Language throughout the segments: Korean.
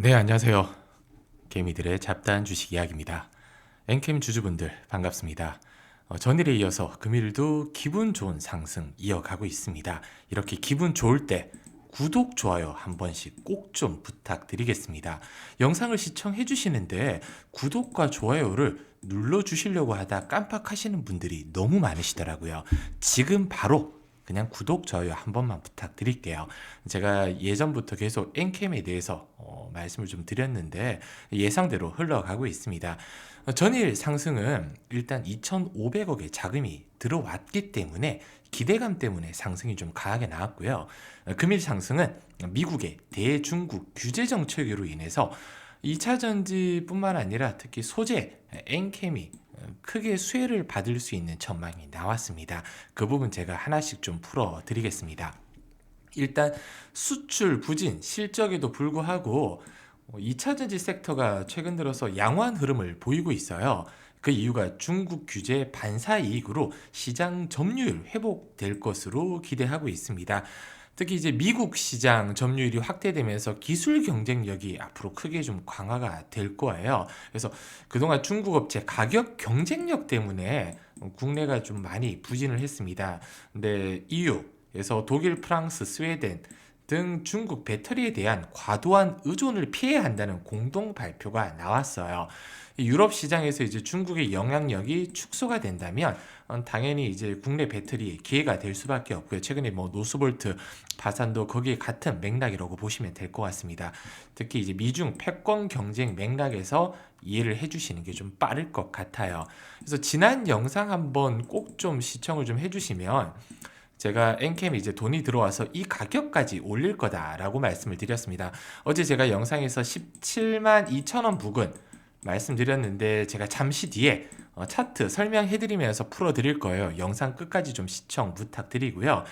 네, 안녕하세요. 개미들의 잡다한 주식 이야기입니다. 엔캠 주주분들 반갑습니다. 전일에 이어서 금일도 기분 좋은 상승 이어가고 있습니다. 이렇게 기분 좋을 때 구독, 좋아요 한 번씩 꼭 좀 부탁드리겠습니다. 영상을 시청해 주시는데 구독과 좋아요를 눌러주시려고 하다 깜빡하시는 분들이 너무 많으시더라고요. 지금 바로 그냥 구독, 좋아요 한 번만 부탁드릴게요. 제가 예전부터 계속 엔캠에 대해서 말씀을 좀 드렸는데 예상대로 흘러가고 있습니다. 전일 상승은 일단 2,500억의 자금이 들어왔기 때문에 기대감 때문에 상승이 좀 강하게 나왔고요. 금일 상승은 미국의 대중국 규제 정책으로 인해서 2차 전지뿐만 아니라 특히 소재, 엔캠이 크게 수혜를 받을 수 있는 전망이 나왔습니다. 그 부분 제가 하나씩 좀 풀어드리겠습니다. 일단 수출 부진 실적에도 불구하고 2차 전지 섹터가 최근 들어서 양호한 흐름을 보이고 있어요. 그 이유가 중국 규제 반사 이익으로 시장 점유율 회복될 것으로 기대하고 있습니다. 특히 이제 미국 시장 점유율이 확대되면서 기술 경쟁력이 앞으로 크게 좀 강화가 될 거예요. 그래서 그동안 중국 업체 가격 경쟁력 때문에 국내가 좀 많이 부진을 했습니다. 근데 EU에서 독일, 프랑스, 스웨덴 등 중국 배터리에 대한 과도한 의존을 피해야 한다는 공동 발표가 나왔어요. 유럽 시장에서 이제 중국의 영향력이 축소가 된다면 당연히 이제 국내 배터리에 기회가 될 수밖에 없고요. 최근에 뭐 노스볼트, 바산도 거기에 같은 맥락이라고 보시면 될 것 같습니다. 특히 이제 미중 패권 경쟁 맥락에서 이해를 해주시는 게 좀 빠를 것 같아요. 그래서 지난 영상 한번 꼭 좀 시청을 좀 해주시면 제가 엔캠이 이제 돈이 들어와서 이 가격까지 올릴 거다라고 말씀을 드렸습니다. 어제 제가 영상에서 17만 2천 원 부근 말씀드렸는데 제가 잠시 뒤에 차트 설명해드리면서 풀어드릴 거예요. 영상 끝까지 좀 시청 부탁드리고요.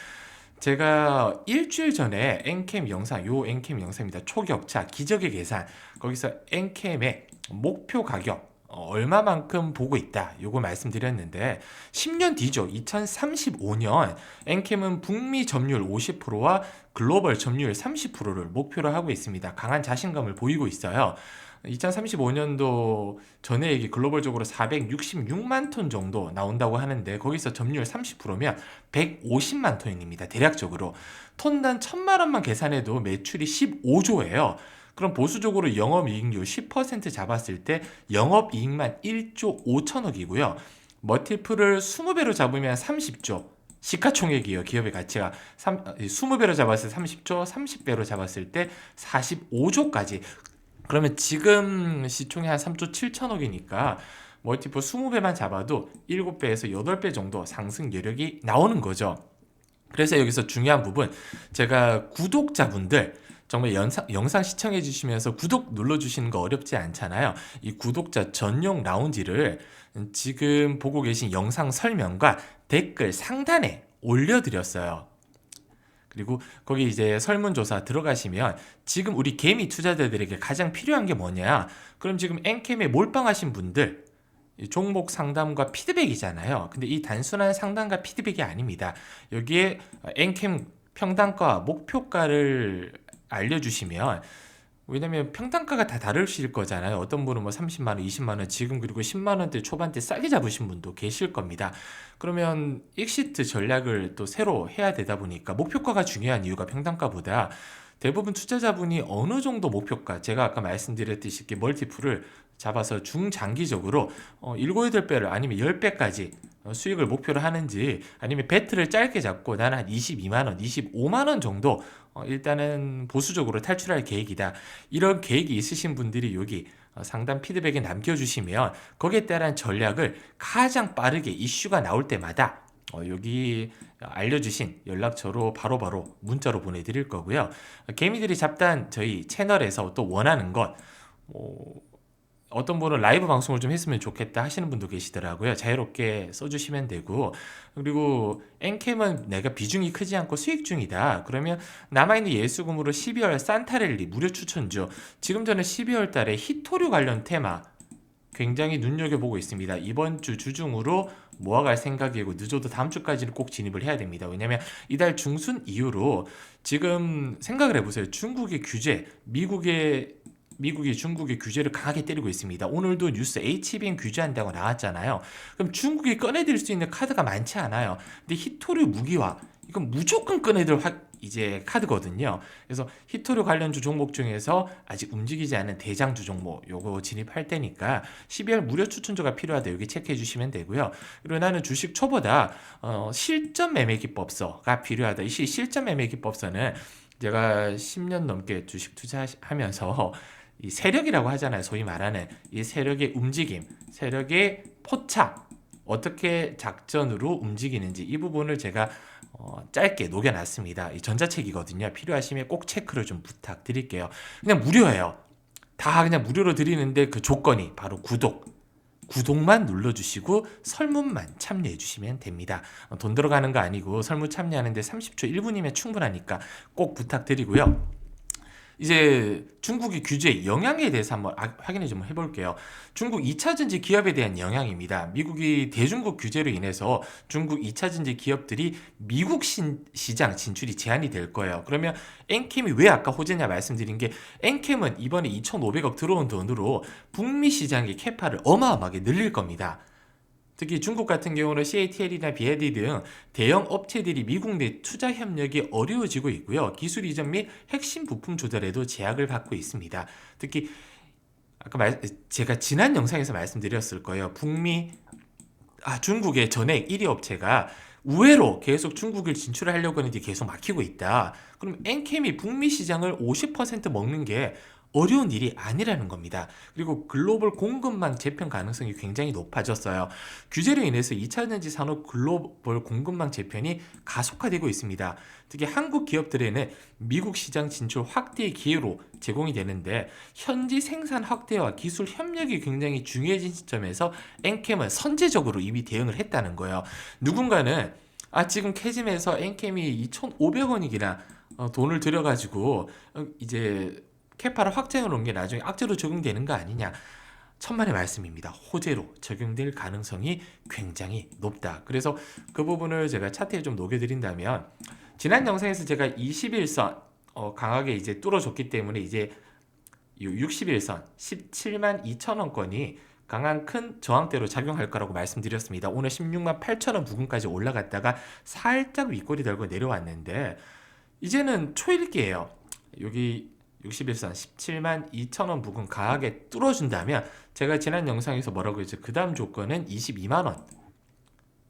제가 일주일 전에 엔캠 영상, 요 엔캠 영상입니다. 초격차, 기적의 계산. 거기서 엔캠의 목표 가격 얼마만큼 보고 있다. 요거 말씀드렸는데 10년 뒤죠. 2035년 엔캠은 북미 점유율 50%와 글로벌 점유율 30%를 목표로 하고 있습니다. 강한 자신감을 보이고 있어요. 2035년도 전해액이 글로벌적으로 466만 톤 정도 나온다고 하는데 거기서 점유율 30%면 150만 톤입니다. 대략적으로 톤당 1,000만 원만 계산해도 매출이 15조예요. 그럼 보수적으로 영업이익률 10% 잡았을 때 영업이익만 1조 5천억이고요. 멀티플을 20배로 잡으면 30조. 시가총액이요. 기업의 가치가 20배로 잡았을 때 30조, 30배로 잡았을 때 45조까지. 그러면 지금 시총이 한 3조 7천억이니까 멀티플 20배만 잡아도 7배에서 8배 정도 상승 여력이 나오는 거죠. 그래서 여기서 중요한 부분, 제가 구독자분들 정말 영상 시청해 주시면서 구독 눌러주시는 거 어렵지 않잖아요. 이 구독자 전용 라운지를 지금 보고 계신 영상 설명과 댓글 상단에 올려드렸어요. 그리고 거기 이제 설문조사 들어가시면 지금 우리 개미 투자자들에게 가장 필요한 게 뭐냐? 그럼 지금 엔캠에 몰빵하신 분들 종목 상담과 피드백이잖아요. 근데 이 단순한 상담과 피드백이 아닙니다. 여기에 엔캠 평단가, 목표가를 알려주시면, 왜냐면 평단가가 다 다르실 거잖아요. 어떤 분은 뭐 30만원, 20만원, 지금 그리고 10만원대 초반대 싸게 잡으신 분도 계실 겁니다. 그러면 익시트 전략을 또 새로 해야 되다 보니까 목표가가 중요한 이유가 평단가보다 대부분 투자자분이 어느 정도 목표가, 제가 아까 말씀드렸듯이 이렇게 멀티플을 잡아서 중장기적으로 7, 8배를 아니면 10배까지 수익을 목표로 하는지, 아니면 배트를 짧게 잡고 나는 한 22만원, 25만원 정도 일단은 보수적으로 탈출할 계획이다. 이런 계획이 있으신 분들이 여기 상담 피드백에 남겨주시면 거기에 따른 전략을 가장 빠르게 이슈가 나올 때마다 여기 알려주신 연락처로 바로바로 문자로 보내드릴 거고요. 개미들이 잡단 저희 채널에서 또 원하는 것, 어떤 분은 라이브 방송을 좀 했으면 좋겠다 하시는 분도 계시더라고요. 자유롭게 써주시면 되고, 그리고 엔캠은 내가 비중이 크지 않고 수익 중이다. 그러면 남아있는 예수금으로 12월 산타랠리 무료 추천주, 지금 저는 12월 달에 히토류 관련 테마 굉장히 눈여겨보고 있습니다. 이번 주 주중으로 모아갈 생각이고 늦어도 다음 주까지는 꼭 진입을 해야 됩니다. 왜냐면 이달 중순 이후로 지금 생각을 해보세요. 중국의 규제, 미국의 미국이 중국의 규제를 강하게 때리고 있습니다. 오늘도 뉴스 HBM 규제한다고 나왔잖아요. 그럼 중국이 꺼내들 수 있는 카드가 많지 않아요. 근데 히토류 무기화 이건 무조건 꺼내들 이제 카드거든요. 그래서 히토류 관련주 종목 중에서 아직 움직이지 않은 대장주 종목 요거 진입할 때니까 12월 무료 추천주가 필요하다. 여기 체크해 주시면 되고요. 그리고 나는 주식 초보다 실전 매매 기법서가 필요하다. 이 실전 매매 기법서는 제가 10년 넘게 주식 투자하면서 이 세력이라고 하잖아요. 소위 말하는 이 세력의 움직임, 세력의 포착, 어떻게 작전으로 움직이는지 이 부분을 제가 짧게 녹여놨습니다. 이 전자책이거든요. 필요하시면 꼭 체크를 좀 부탁드릴게요. 그냥 무료예요. 다 그냥 무료로 드리는데 그 조건이 바로 구독만 눌러주시고 설문만 참여해 주시면 됩니다. 돈 들어가는 거 아니고 설문 참여하는데 30초 1분이면 충분하니까 꼭 부탁드리고요. 이제 중국의 규제 영향에 대해서 한번 확인을 좀 해볼게요. 중국 2차전지 기업에 대한 영향입니다. 미국이 대중국 규제로 인해서 중국 2차전지 기업들이 미국 시장 진출이 제한이 될 거예요. 그러면 엔캠이 왜 아까 호재냐 말씀드린 게 엔캠은 이번에 2,500억 들어온 돈으로 북미 시장의 캐파를 어마어마하게 늘릴 겁니다. 특히 중국 같은 경우는 CATL이나 BYD 등 대형 업체들이 미국 내 투자 협력이 어려워지고 있고요. 기술 이전 및 핵심 부품 조달에도 제약을 받고 있습니다. 특히 아까 제가 지난 영상에서 말씀드렸을 거예요. 중국의 전액 1위 업체가 우회로 계속 중국을 진출하려고 하는데 계속 막히고 있다. 그럼 엔캠이 북미 시장을 50% 먹는 게 어려운 일이 아니라는 겁니다. 그리고 글로벌 공급망 재편 가능성이 굉장히 높아졌어요. 규제로 인해서 2차전지 산업 글로벌 공급망 재편이 가속화되고 있습니다. 특히 한국 기업들에는 미국 시장 진출 확대의 기회로 제공이 되는데 현지 생산 확대와 기술 협력이 굉장히 중요해진 시점에서 엔캠은 선제적으로 이미 대응을 했다는 거예요. 누군가는 지금 캐즘에서 엔캠이 2,500원이기나 돈을 들여가지고 이제 캐파를 확정해 놓은 게 나중에 악재로 적용되는 거 아니냐. 천만의 말씀입니다. 호재로 적용될 가능성이 굉장히 높다. 그래서 그 부분을 제가 차트에 좀 녹여드린다면 지난 영상에서 제가 21선 강하게 이제 뚫어줬기 때문에 이제 61선 17만 2천 원권이 강한 큰 저항대로 작용할 거라고 말씀드렸습니다. 오늘 16만 8천 원 부근까지 올라갔다가 살짝 윗꼬리 달고 내려왔는데 이제는 초읽기예요. 여기 61선 17만 2천 원 부근 강하게 뚫어준다면 제가 지난 영상에서 뭐라고 했죠? 그 다음 조건은 22만 원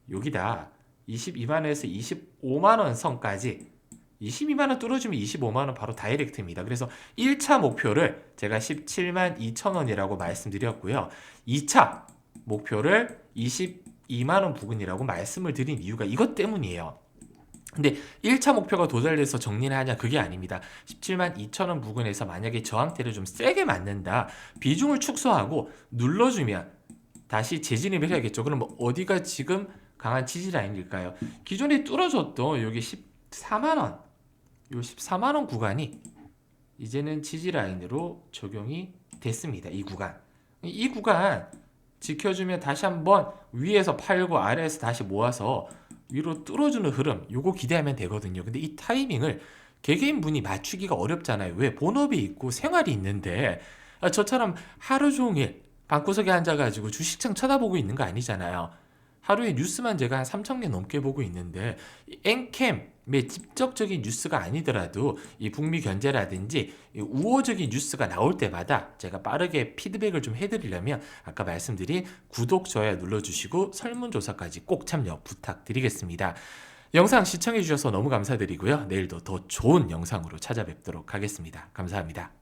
여기다 22만 원에서 25만 원 선까지 22만 원 뚫어주면 25만 원 바로 다이렉트입니다. 그래서 1차 목표를 제가 17만 2천 원이라고 말씀드렸고요. 2차 목표를 22만 원 부근이라고 말씀을 드린 이유가 이것 때문이에요. 근데 1차 목표가 도달돼서 정리를 하냐 그게 아닙니다. 17만 2천 원 부근에서 만약에 저항대를 좀 세게 맞는다. 비중을 축소하고 눌러주면 다시 재진입을 해야겠죠. 그럼 어디가 지금 강한 지지 라인일까요? 기존에 뚫어줬던 여기 14만 원, 이 14만 원 구간이 이제는 지지 라인으로 적용이 됐습니다. 이 구간 지켜주면 다시 한번 위에서 팔고 아래에서 다시 모아서 위로 뚫어주는 흐름 요거 기대하면 되거든요. 근데 이 타이밍을 개개인분이 맞추기가 어렵잖아요. 왜? 본업이 있고 생활이 있는데 저처럼 하루 종일 방구석에 앉아가지고 주식창 쳐다보고 있는 거 아니잖아요. 하루에 뉴스만 제가 한 3,000개 넘게 보고 있는데 엔캠의 직접적인 뉴스가 아니더라도 이 북미 견제라든지 우호적인 뉴스가 나올 때마다 제가 빠르게 피드백을 좀 해드리려면 아까 말씀드린 구독, 좋아요 눌러주시고 설문조사까지 꼭 참여 부탁드리겠습니다. 영상 시청해주셔서 너무 감사드리고요. 내일도 더 좋은 영상으로 찾아뵙도록 하겠습니다. 감사합니다.